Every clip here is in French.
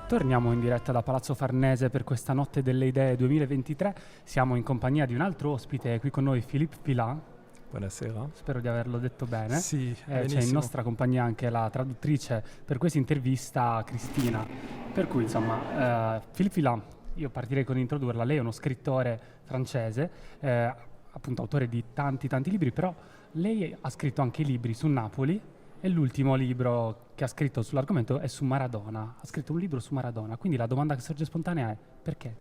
Torniamo in diretta da Palazzo Farnese per questa Notte delle Idee 2023. Siamo in compagnia di un altro ospite, qui con noi Philippe Villain. Buonasera. Spero di averlo detto bene. Sì, c'è in nostra compagnia anche la traduttrice per questa intervista, Cristina. Per cui, insomma, Philippe Villain, io partirei con introdurla. Lei è uno scrittore francese, appunto autore di tanti libri, però lei ha scritto anche libri su Napoli e l'ultimo libro che ha scritto sull'argomento è su Maradona. Ha scritto un libro su Maradona, quindi la domanda che sorge spontanea è perché?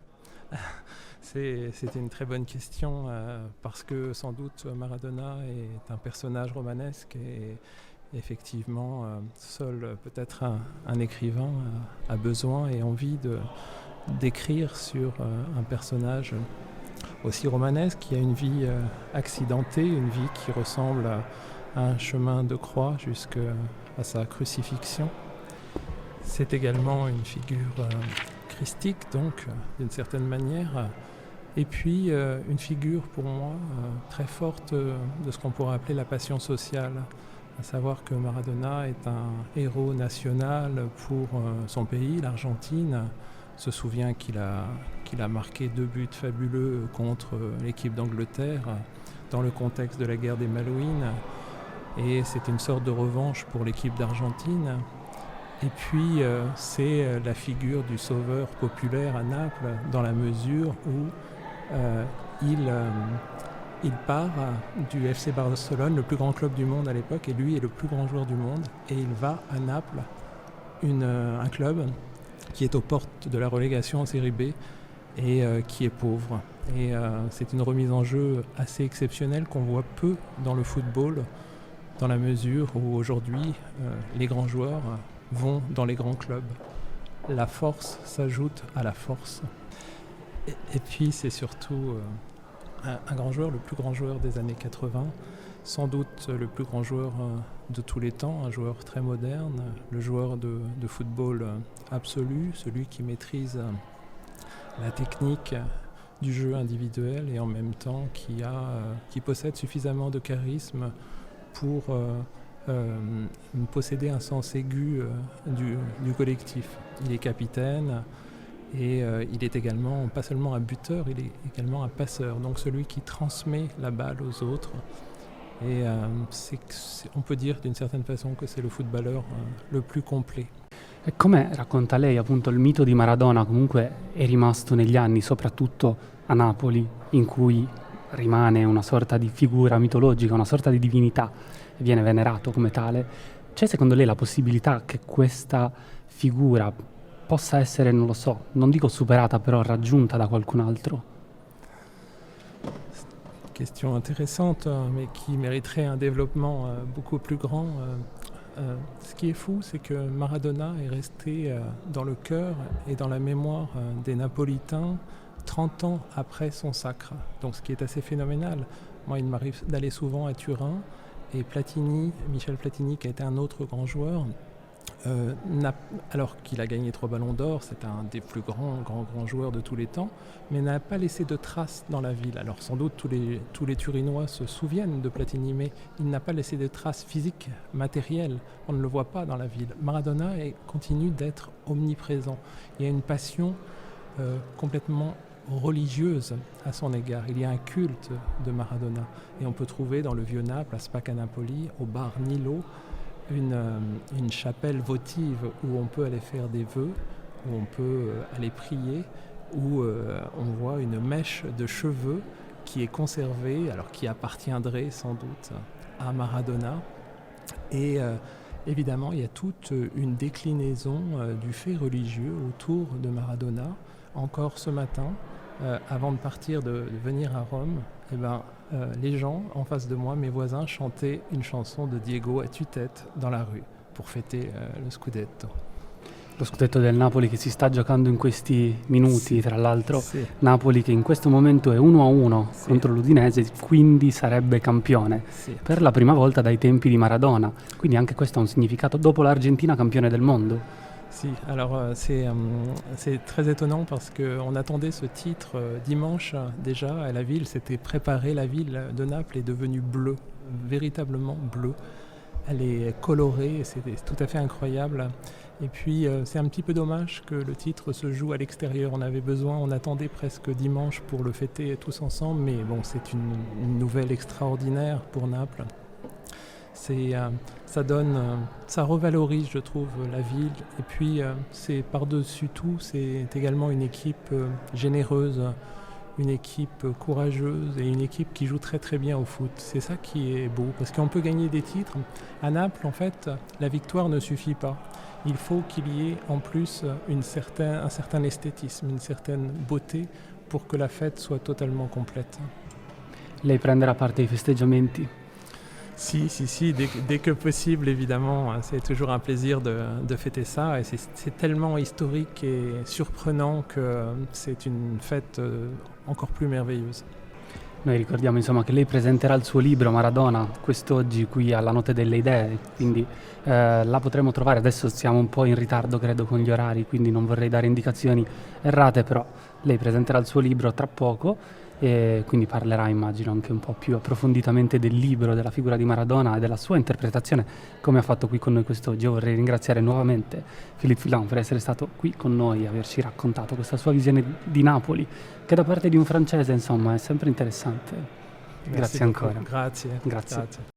C'est une très bonne question parce que sans doute Maradona est un personnage romanesque et effectivement seul peut-être un écrivain a besoin et envie d'écrire sur un personnage aussi romanesque qui a une vie accidentée, une vie qui ressemble à un chemin de croix jusqu'à sa crucifixion. C'est également une figure christique, donc d'une certaine manière, et puis une figure pour moi très forte de ce qu'on pourrait appeler la passion sociale, à savoir que Maradona est un héros national pour son pays, l'Argentine. On se souvient qu'il a marqué 2 buts fabuleux contre l'équipe d'Angleterre dans le contexte de la guerre des Malouines. Et c'est une sorte de revanche pour l'équipe d'Argentine. Et puis c'est la figure du sauveur populaire à Naples dans la mesure où il part du FC Barcelone, le plus grand club du monde à l'époque, et lui est le plus grand joueur du monde. Et il va à Naples, un club qui est aux portes de la relégation en Série B et qui est pauvre. Et c'est une remise en jeu assez exceptionnelle qu'on voit peu dans le football, dans la mesure où aujourd'hui les grands joueurs vont dans les grands clubs. La force s'ajoute à la force. Et puis c'est surtout un grand joueur, le plus grand joueur des années 80, sans doute le plus grand joueur de tous les temps, un joueur très moderne, le joueur de football absolu, celui qui maîtrise la technique du jeu individuel et en même temps qui possède suffisamment de charisme pour posséder un sens aigu du collectif. Il est capitaine et il est également pas seulement un buteur, il est également un passeur, donc celui qui transmet la balle aux autres. Et on peut dire d'une certaine façon que c'est le footballeur le plus complet. E come racconta lei, appunto, il mito di Maradona comunque è rimasto negli anni, soprattutto a Napoli, in cui rimane una sorta di figura mitologica, una sorta di divinità e viene venerato come tale. C'è secondo lei la possibilità che questa figura possa essere, non lo so, non dico superata, però raggiunta da qualcun altro? Question intéressante, mais qui mériterait un développement beaucoup plus grand. Ce qui est fou, c'est que Maradona est resté dans le cœur et dans la mémoire des Napolitains 30 ans après son sacre. Donc ce qui est assez phénoménal. Moi, il m'arrive d'aller souvent à Turin et Platini, Michel Platini, qui a été un autre grand joueur, alors qu'il a gagné 3 ballons d'or, c'est un des plus grands joueurs de tous les temps, mais n'a pas laissé de traces dans la ville. Alors sans doute tous les Turinois se souviennent de Platini, mais il n'a pas laissé de traces physiques, matérielles. On ne le voit pas dans la ville. Maradona continue d'être omniprésent. Il y a une passion complètement religieuse à son égard. Il y a un culte de Maradona. Et on peut trouver dans le vieux Naples, à Spacca Napoli, au bar Nilo, une chapelle votive où on peut aller faire des vœux, où on peut aller prier, où on voit une mèche de cheveux qui est conservée, alors qui appartiendrait sans doute à Maradona. Et évidemment, il y a toute une déclinaison du fait religieux autour de Maradona. Encore ce matin, avant de partir, de venir à Rome, les gens en face de moi, mes voisins, chantaient une chanson de Diego à tue-tête dans la rue pour fêter le Scudetto. Lo scudetto del Napoli che si sta giocando in questi minuti, Sì, tra l'altro sì. Napoli che in questo momento è 1-1 Sì. contro l'Udinese, quindi sarebbe campione Sì. per la prima volta dai tempi di Maradona, quindi anche questo ha un significato dopo l'Argentina campione del mondo. Si, alors c'est très étonnant parce qu'on attendait ce titre dimanche déjà, et la ville s'était préparée, la ville de Naples est devenue bleue, véritablement bleue. Elle est colorée, c'est tout à fait incroyable. Et puis c'est un petit peu dommage que le titre se joue à l'extérieur. On attendait presque dimanche pour le fêter tous ensemble, mais bon, c'est une nouvelle extraordinaire pour Naples. Ça revalorise, je trouve, la ville. Et puis c'est par-dessus tout, c'est également une équipe généreuse, une équipe courageuse et une équipe qui joue très très bien au foot. C'est ça qui est beau, parce qu'on peut gagner des titres. À Naples, en fait, la victoire ne suffit pas. Il faut qu'il y ait en plus un certain esthétisme, une certaine beauté pour que la fête soit totalement complète. Lei prenderà parte ai festeggiamenti? Si, dès que possible, évidemment. C'est toujours un plaisir de fêter ça. Et c'est tellement historique et surprenant que c'est une fête encore plus merveilleuse. Noi ricordiamo insomma che lei presenterà il suo libro Maradona quest'oggi qui alla Notte delle Idee, quindi la potremo trovare. Adesso siamo un po' in ritardo credo con gli orari, quindi non vorrei dare indicazioni errate, però lei presenterà il suo libro tra poco e quindi parlerà, immagino, anche un po' più approfonditamente del libro, della figura di Maradona e della sua interpretazione, come ha fatto qui con noi quest'oggi. Io vorrei ringraziare nuovamente Philippe Filon per essere stato qui con noi e averci raccontato questa sua visione di Napoli, che da parte di un francese, insomma, è sempre interessante. Merci Grazie beaucoup. ancora. Grazie. Grazie.